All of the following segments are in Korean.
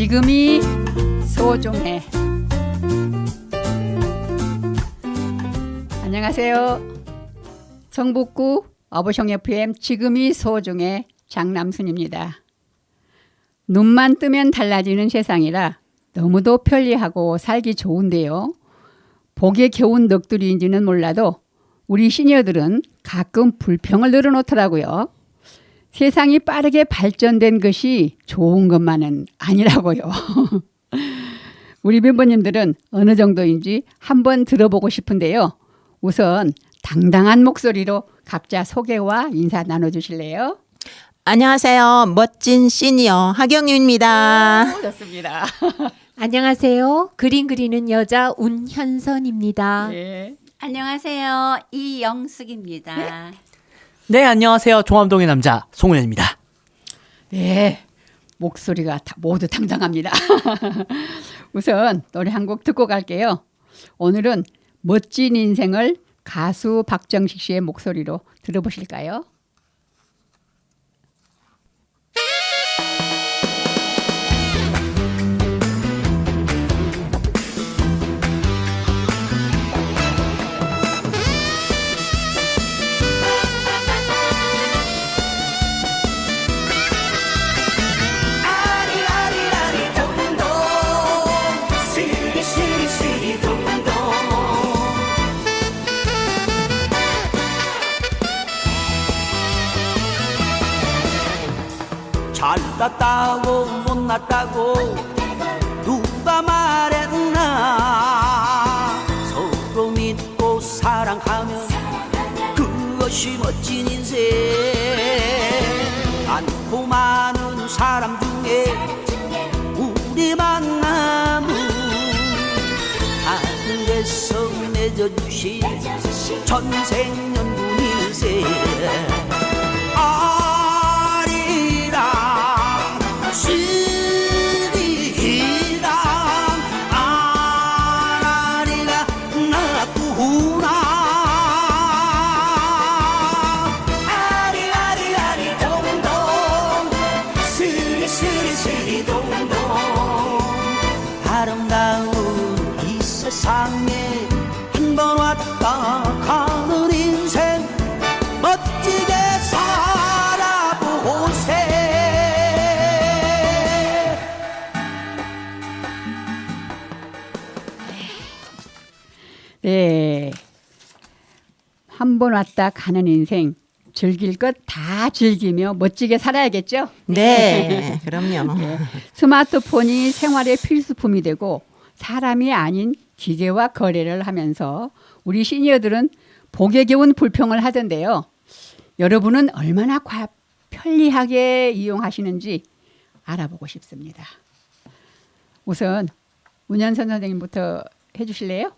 지금이 소중해. 안녕하세요. 성북구 어부성 FM 지금이 소중해 장남순입니다. 눈만 뜨면 달라지는 세상이라 너무도 편리하고 살기 좋은데요. 복에 겨운 넋두리인지는 몰라도 우리 시니어들은 가끔 불평을 늘어놓더라고요. 세상이 빠르게 발전된 것이 좋은 것만은 아니라고요. 우리 멤버님들은 어느 정도인지 한번 들어보고 싶은데요. 우선 당당한 목소리로 각자 소개와 인사 나눠주실래요? 안녕하세요. 멋진 시니어 하경유입니다. 좋습니다. 안녕하세요. 그림 그리는 여자 운현선입니다. 네. 안녕하세요. 이영숙입니다. 네, 안녕하세요. 종암동의 남자 송은현입니다. 네, 목소리가 모두 당당합니다. 우선 노래 한 곡 듣고 갈게요. 오늘은 멋진 인생을 가수 박정식 씨의 목소리로 들어보실까요? 잘났다고 못났다고 누가 말했나. 서로 믿고 사랑하면 그것이 멋진 인생. 많고 많은 사람 중에 우리 만남은 하늘에서 맺어주신 천생연분일세. 아름다운 이 세상에 한 번 왔다 가는 인생 멋지게 살아보세. 네, 한 번 왔다 가는 인생 즐길 것 다 즐기며 멋지게 살아야겠죠? 네, 그럼요. 네. 스마트폰이 생활의 필수품이 되고 사람이 아닌 기계와 거래를 하면서 우리 시니어들은 복에 겨운 불평을 하던데요. 여러분은 얼마나 편리하게 이용하시는지 알아보고 싶습니다. 우선 운현선 선생님부터 해주실래요?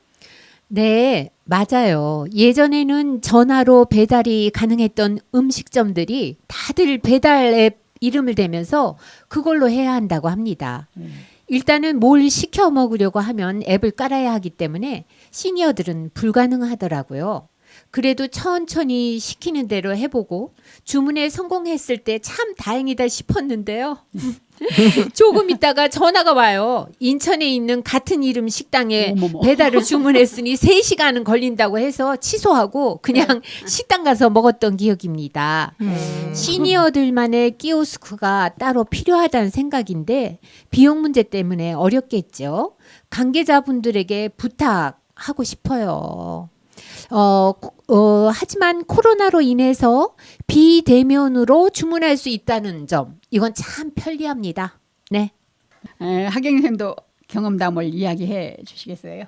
네, 맞아요. 예전에는 전화로 배달이 가능했던 음식점들이 다들 배달 앱 이름을 대면서 그걸로 해야 한다고 합니다. 일단은 뭘 시켜 먹으려고 하면 앱을 깔아야 하기 때문에 시니어들은 불가능하더라고요. 그래도 천천히 시키는 대로 해보고 주문에 성공했을 때 참 다행이다 싶었는데요. 조금 있다가 전화가 와요. 인천에 있는 같은 이름 식당에 어머머. 배달을 주문했으니 3시간은 걸린다고 해서 취소하고 그냥 식당 가서 먹었던 기억입니다. 시니어들만의 키오스크가 따로 필요하다는 생각인데 비용 문제 때문에 어렵겠죠. 관계자분들에게 부탁하고 싶어요. 하지만 코로나로 인해서 비대면으로 주문할 수 있다는 점, 이건 참 편리합니다. 네. 하경희 선생님도 경험담을 이야기해 주시겠어요?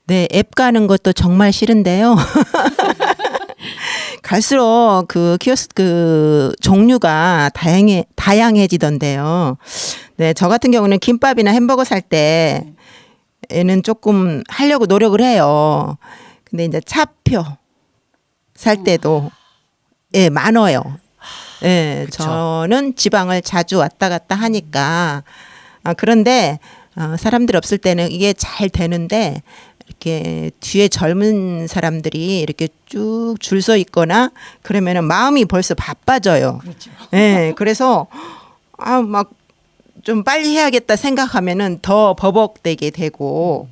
네, 앱 가는 것도 정말 싫은데요. 갈수록 그 키오스크 종류가 다양해지던데요. 네, 저 같은 경우는 김밥이나 햄버거 살 때에는 조금 하려고 노력을 해요. 근데 이제 차표 살 때도 많아요. 예, 그쵸. 저는 지방을 자주 왔다 갔다 하니까 그런데 사람들 없을 때는 이게 잘 되는데 이렇게 뒤에 젊은 사람들이 이렇게 쭉 줄 서 있거나 그러면은 마음이 벌써 바빠져요. 그렇죠. 예, 그래서 막 좀 빨리 해야겠다 생각하면은 더 버벅대게 되고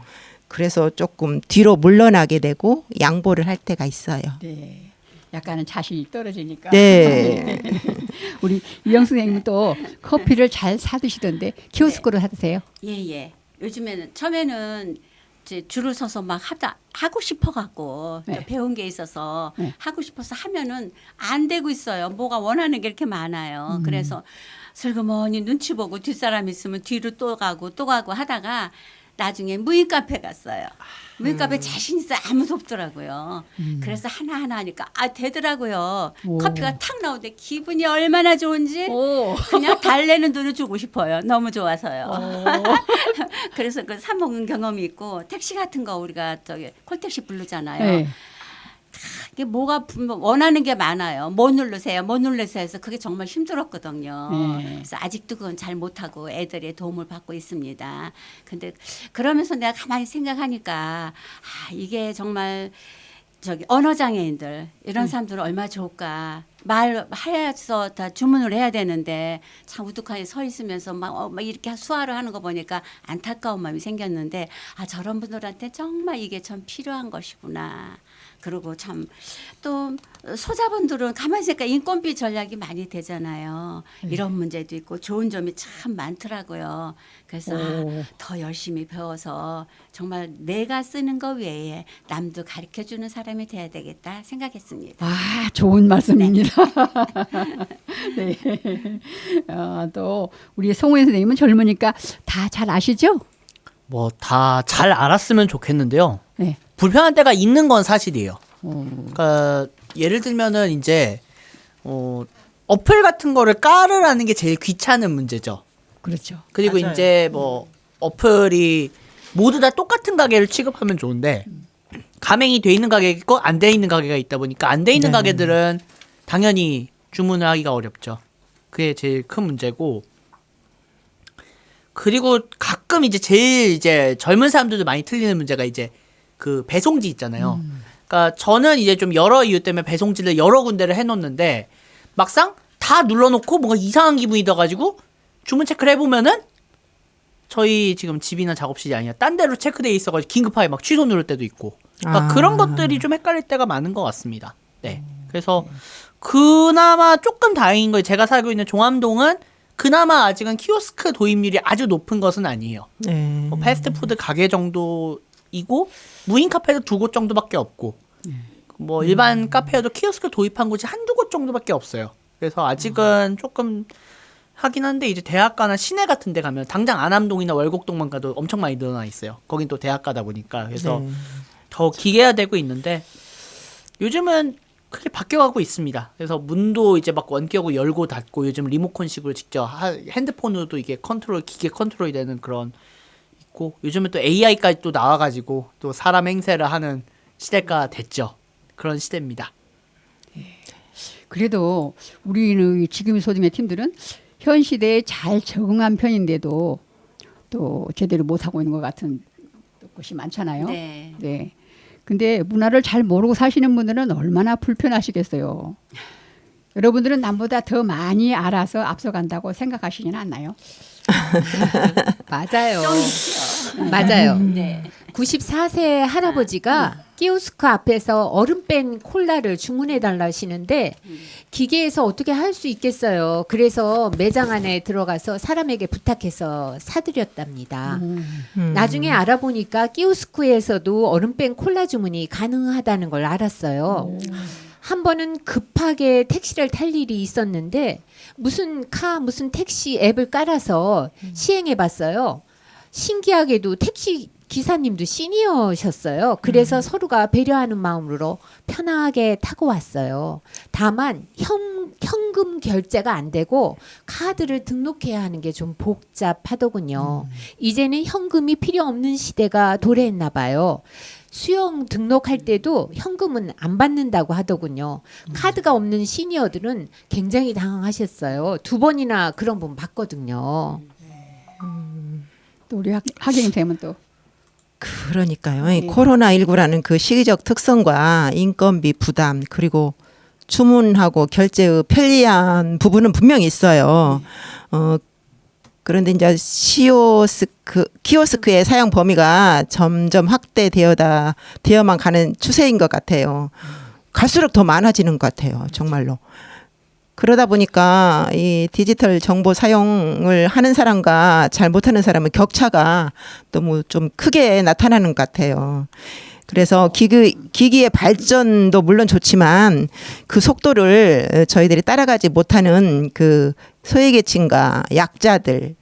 그래서 조금 뒤로 물러나게 되고 양보를 할 때가 있어요. 네. 약간은 자신이 떨어지니까. 네. 우리 이영숙 선생님은 또 커피를 잘 사드시던데 키오스크로 사드세요? 예예. 요즘에는 처음에는 이제 줄을 서서 막 하고 싶어 갖고 네. 배운 게 있어서 네. 하고 싶어서 하면은 안 되고 있어요. 뭐가 원하는 게 이렇게 많아요. 그래서 슬그머니 눈치 보고 뒷사람 있으면 뒤로 또 가고 하다가 나중에 무인 카페 갔어요. 무인 카페 자신 있어 아무도 없더라고요. 그래서 하나하나 하니까 되더라고요. 오. 커피가 탁 나오는데 기분이 얼마나 좋은지 오. 그냥 달래는 돈을 주고 싶어요. 너무 좋아서요. 그래서 그 사 먹은 경험이 있고 택시 같은 거 우리가 저기 콜택시 부르잖아요. 네. 이게 뭐가 원하는 게 많아요. 뭐 누르세요, 뭐 누르세요 해서 그게 정말 힘들었거든요. 네. 그래서 아직도 그건 잘 못하고 애들의 도움을 받고 있습니다. 근데 그러면서 내가 가만히 생각하니까 이게 정말 저기 언어 장애인들 이런 사람들은 얼마나 좋을까. 말해서 다 주문을 해야 되는데 참 우뚝하게 서 있으면서 막 이렇게 수화를 하는 거 보니까 안타까운 마음이 생겼는데 저런 분들한테 정말 이게 참 필요한 것이구나. 그리고 참 또 소자분들은 가만히 있으니까 인건비 전략이 많이 되잖아요. 이런 문제도 있고 좋은 점이 참 많더라고요. 그래서 더 열심히 배워서 정말 내가 쓰는 거 외에 남도 가르쳐주는 사람이 돼야 되겠다 생각했습니다. 아, 좋은 말씀입니다. 네. 또 우리 송우현 선생님은 젊으니까 다 잘 아시죠? 뭐 다 잘 알았으면 좋겠는데요. 네. 불편한 때가 있는 건 사실이에요. 그러니까 예를 들면은 이제 어플 같은 거를 깔으라는 게 제일 귀찮은 문제죠. 그렇죠. 그리고 맞아요. 이제 뭐 어플이 모두 다 똑같은 가게를 취급하면 좋은데 가맹이 돼 있는 가게 있고 안 돼 있는 가게가 있다 보니까 안 돼 있는 네. 가게들은 당연히 주문을 하기가 어렵죠. 그게 제일 큰 문제고. 그리고 가끔 이제 제일 이제 젊은 사람들도 많이 틀리는 문제가 이제 그 배송지 있잖아요. 그러니까 저는 이제 좀 여러 이유 때문에 배송지를 여러 군데를 해놓는데 막상 다 눌러놓고 뭔가 이상한 기분이 들어가지고 주문 체크를 해보면은 저희 지금 집이나 작업실이 아니라 딴 데로 체크돼 있어가지고 긴급하게 막 취소 누를 때도 있고 그러니까 그런 것들이 좀 헷갈릴 때가 많은 것 같습니다. 네. 그래서 그나마 조금 다행인 거예요. 제가 살고 있는 종암동은 그나마 아직은 키오스크 도입률이 아주 높은 것은 아니에요. 네. 뭐 패스트푸드 가게 정도이고 무인 카페도 2곳 정도밖에 없고 뭐 일반 카페여도 키오스크 도입한 곳이 1-2곳 정도밖에 없어요. 그래서 아직은 조금 하긴 한데 이제 대학가나 시내 같은 데 가면 당장 안암동이나 월곡동만 가도 엄청 많이 늘어나 있어요. 거긴 또 대학가다 보니까. 그래서 네. 더 기계화되고 있는데 요즘은 크게 바뀌어가고 있습니다. 그래서 문도 이제 막 원격으로 열고 닫고 요즘 리모컨식으로 직접 핸드폰으로도 이게 기계 컨트롤이 되는 그런 있고 요즘은 또 AI까지 또 나와가지고 또 사람 행세를 하는 시대가 됐죠. 그런 시대입니다. 그래도 우리는 지금 소림의 팀들은 현 시대에 잘 적응한 편인데도 또 제대로 못하고 있는 것 같은 것이 많잖아요. 네. 네. 근데 문화를 잘 모르고 사시는 분들은 얼마나 불편하시겠어요. 여러분들은 남보다 더 많이 알아서 앞서간다고 생각하시지는 않나요? 맞아요. 맞아요. 네. 94세 할아버지가 키오스크 앞에서 얼음 뺀 콜라를 주문해 달라 하시는데 기계에서 어떻게 할 수 있겠어요. 그래서 매장 안에 들어가서 사람에게 부탁해서 사드렸답니다. 나중에 알아보니까 키오스크에서도 얼음 뺀 콜라 주문이 가능하다는 걸 알았어요. 한 번은 급하게 택시를 탈 일이 있었는데 무슨 택시 앱을 깔아서 시행해 봤어요. 신기하게도 택시 기사님도 시니어셨어요. 그래서 서로가 배려하는 마음으로 편하게 타고 왔어요. 다만 현금 결제가 안 되고 카드를 등록해야 하는 게 좀 복잡하더군요. 이제는 현금이 필요 없는 시대가 도래했나 봐요. 수영 등록할 때도 현금은 안 받는다고 하더군요. 카드가 없는 시니어들은 굉장히 당황하셨어요. 2번이나 그런 분 봤거든요. 또 우리 하경님 선생님은 또 그러니까요. 이 코로나19라는 그 시기적 특성과 인건비 부담 그리고 주문하고 결제의 편리한 부분은 분명히 있어요. 그런데 이제 키오스크의 사용 범위가 점점 되어만 가는 추세인 것 같아요. 갈수록 더 많아지는 것 같아요. 정말로. 그러다 보니까 이 디지털 정보 사용을 하는 사람과 잘 못하는 사람의 격차가 너무 좀 크게 나타나는 것 같아요. 그래서 기기의 발전도 물론 좋지만 그 속도를 저희들이 따라가지 못하는 그 소외계층과 약자들을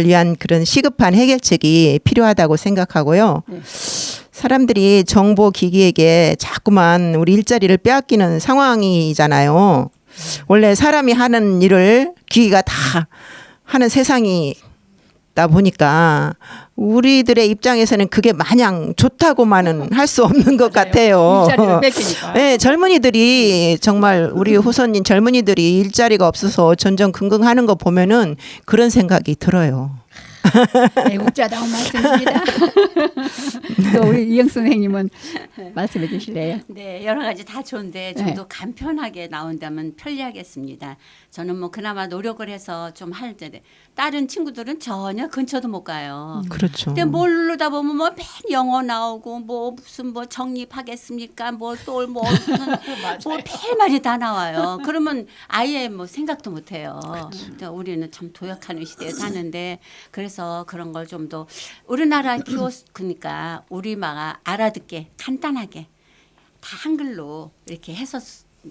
위한 그런 시급한 해결책이 필요하다고 생각하고요. 사람들이 정보 기기에게 자꾸만 우리 일자리를 빼앗기는 상황이잖아요. 원래 사람이 하는 일을 기기가 다 하는 세상이다 보니까 우리들의 입장에서는 그게 마냥 좋다고만은 할 수 없는 것 같아요. 일자리를 뺏기니까. 네, 젊은이들이 정말 우리 후손인 젊은이들이 일자리가 없어서 전전긍긍하는 거 보면은 그런 생각이 들어요. 애국자다운 말씀입니다. 또 우리 이영수 선생님은 말씀해 주실래요? 네, 여러 가지 다 좋은데 좀 네. 더 간편하게 나온다면 편리하겠습니다. 저는 뭐 그나마 노력을 해서 좀 할 때 다른 친구들은 전혀 근처도 못 가요. 그렇죠. 근데 모르다 보면 뭐 맨 영어 나오고 뭐 무슨 뭐 정립하겠습니까? 뭐 또 뭐 무슨 뭐 별말이 다 나와요. 그러면 아예 뭐 생각도 못 해요. 그러니까 우리는 참 도약하는 시대에 사는데 그래서 그런 걸 좀 더 우리나라 키오스크니까 우리마가 알아듣게 간단하게 다 한글로 이렇게 해서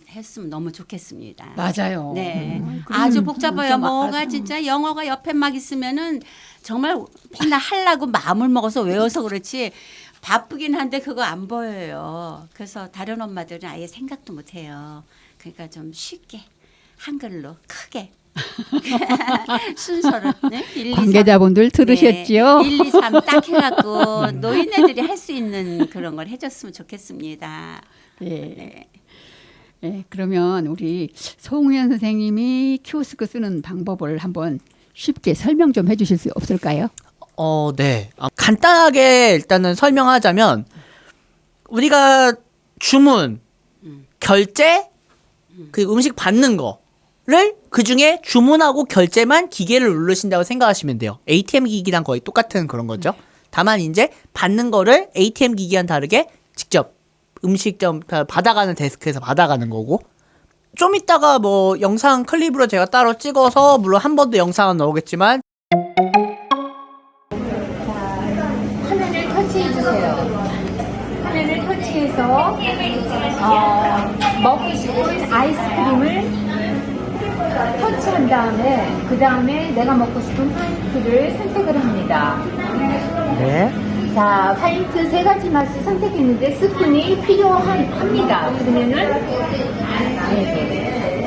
했으면 너무 좋겠습니다. 맞아요. 네, 그럼 아주 복잡해요. 좀 뭐가 알아서. 진짜 영어가 옆에 막 있으면은 정말 맨날 하려고 마음을 먹어서 외워서 그렇지 바쁘긴 한데 그거 안 보여요. 그래서 다른 엄마들은 아예 생각도 못 해요. 그러니까 좀 쉽게 한글로 크게 순서를 네? 1, 2, 3. 관계자분들 들으셨지요? 네, 1, 2, 3 딱 해갖고 노인네들이 할 수 있는 그런 걸 해줬으면 좋겠습니다. 예. 네. 예, 그러면 우리 송우연 선생님이 키오스크 쓰는 방법을 한번 쉽게 설명 좀 해주실 수 없을까요? 네. 간단하게 일단은 설명하자면 우리가 주문, 결제, 그리고 음식 받는 거를 그 중에 주문하고 결제만 기계를 누르신다고 생각하시면 돼요. ATM 기기랑 거의 똑같은 그런 거죠. 다만 이제 받는 거를 ATM 기기와는 다르게 직접 음식점 받아가는 데스크에서 받아가는 거고 좀 이따가 뭐 영상 클립으로 제가 따로 찍어서 물론 한 번 더 영상은 나오겠지만 화면을 터치해 주세요. 화면을 터치해서 먹고 싶은 아이스크림을 터치한 다음에 그 다음에 내가 먹고 싶은 화이트를 선택을 합니다. 네. 자, 화이트 3가지 맛을 선택했는데 스푼이 필요합니다. 그러면은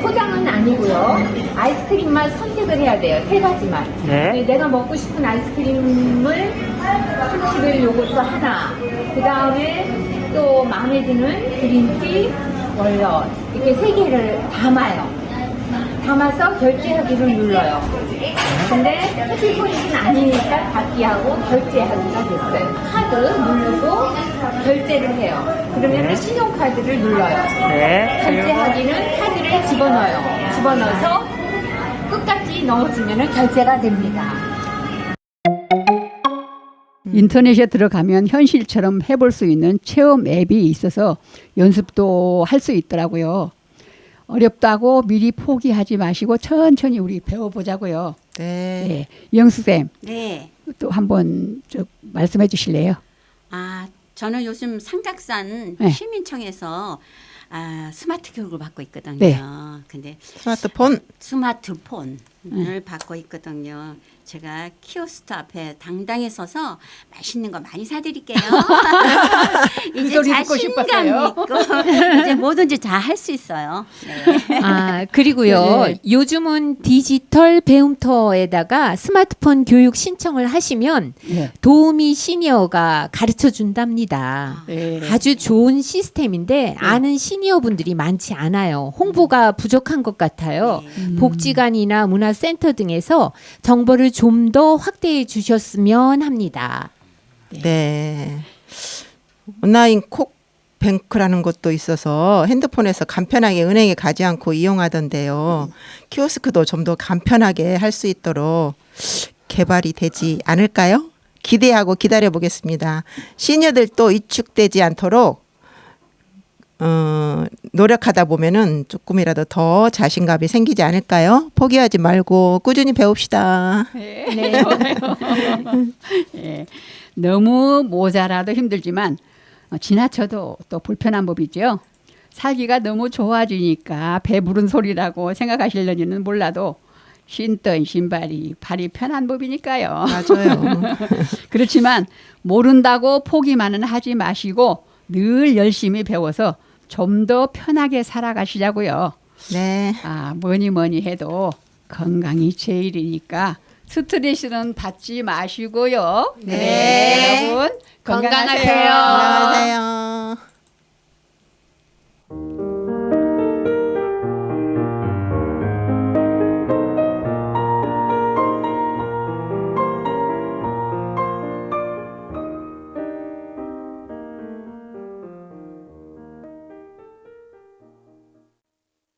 포장은 아니고요. 아이스크림 맛 선택을 해야 돼요. 3가지 맛. 네. 내가 먹고 싶은 아이스크림을 선택을 요것도 하나. 그 다음에 또 마음에 드는 그린티, 월넛 이렇게 3개를 담아서 결제하기를 눌러요. 근데 해피포인트는 아니니까 받기하고 결제하기가 됐어요. 카드 누르고 결제를 해요. 그러면 신용카드를 눌러요. 결제하기는 카드를 집어넣어요. 집어넣어서 끝까지 넣어주면 결제가 됩니다. 인터넷에 들어가면 현실처럼 해볼 수 있는 체험 앱이 있어서 연습도 할 수 있더라고요. 어렵다고 미리 포기하지 마시고 천천히 우리 배워보자고요. 네. 네. 이영수 쌤, 네. 또 한번 말씀해 주실래요? 저는 요즘 삼각산 네. 시민청에서 스마트 교육을 받고 있거든요. 네. 근데 스마트폰을 받고 있거든요. 제가 키오스트 앞에 당당히 서서 맛있는 거 많이 사드릴게요. 이제 소리 듣고 자신감 싶었어요. 있고 이제 뭐든지 다 할 수 있어요. 네. 그리고요. 네. 요즘은 디지털 배움터에다가 스마트폰 교육 신청을 하시면 네. 도우미 시니어가 가르쳐 준답니다. 네. 아주 좋은 시스템인데 아는 시니어분들이 많지 않아요. 홍보가 부족한 것 같아요. 복지관이나 문화센터 등에서 정보를 좀 더 확대해 주셨으면 합니다. 네. 온라인 콕 뱅크라는 것도 있어서 핸드폰에서 간편하게 은행에 가지 않고 이용하던데요. 키오스크도 좀 더 간편하게 할 수 있도록 개발이 되지 않을까요? 기대하고 기다려 보겠습니다. 시니어들도 위축되지 않도록 노력하다 보면은 조금이라도 더 자신감이 생기지 않을까요? 포기하지 말고 꾸준히 배웁시다. 네. 예, 너무 모자라도 힘들지만 지나쳐도 또 불편한 법이죠. 살기가 너무 좋아지니까 배부른 소리라고 생각하실는지는 몰라도 신던 신발이 발이 편한 법이니까요. 맞아요. 그렇지만 모른다고 포기만은 하지 마시고 늘 열심히 배워서 좀 더 편하게 살아가시자고요. 네. 뭐니 해도 건강이 제일이니까 스트레스는 받지 마시고요. 네. 여러분 건강하세요. 안녕하세요.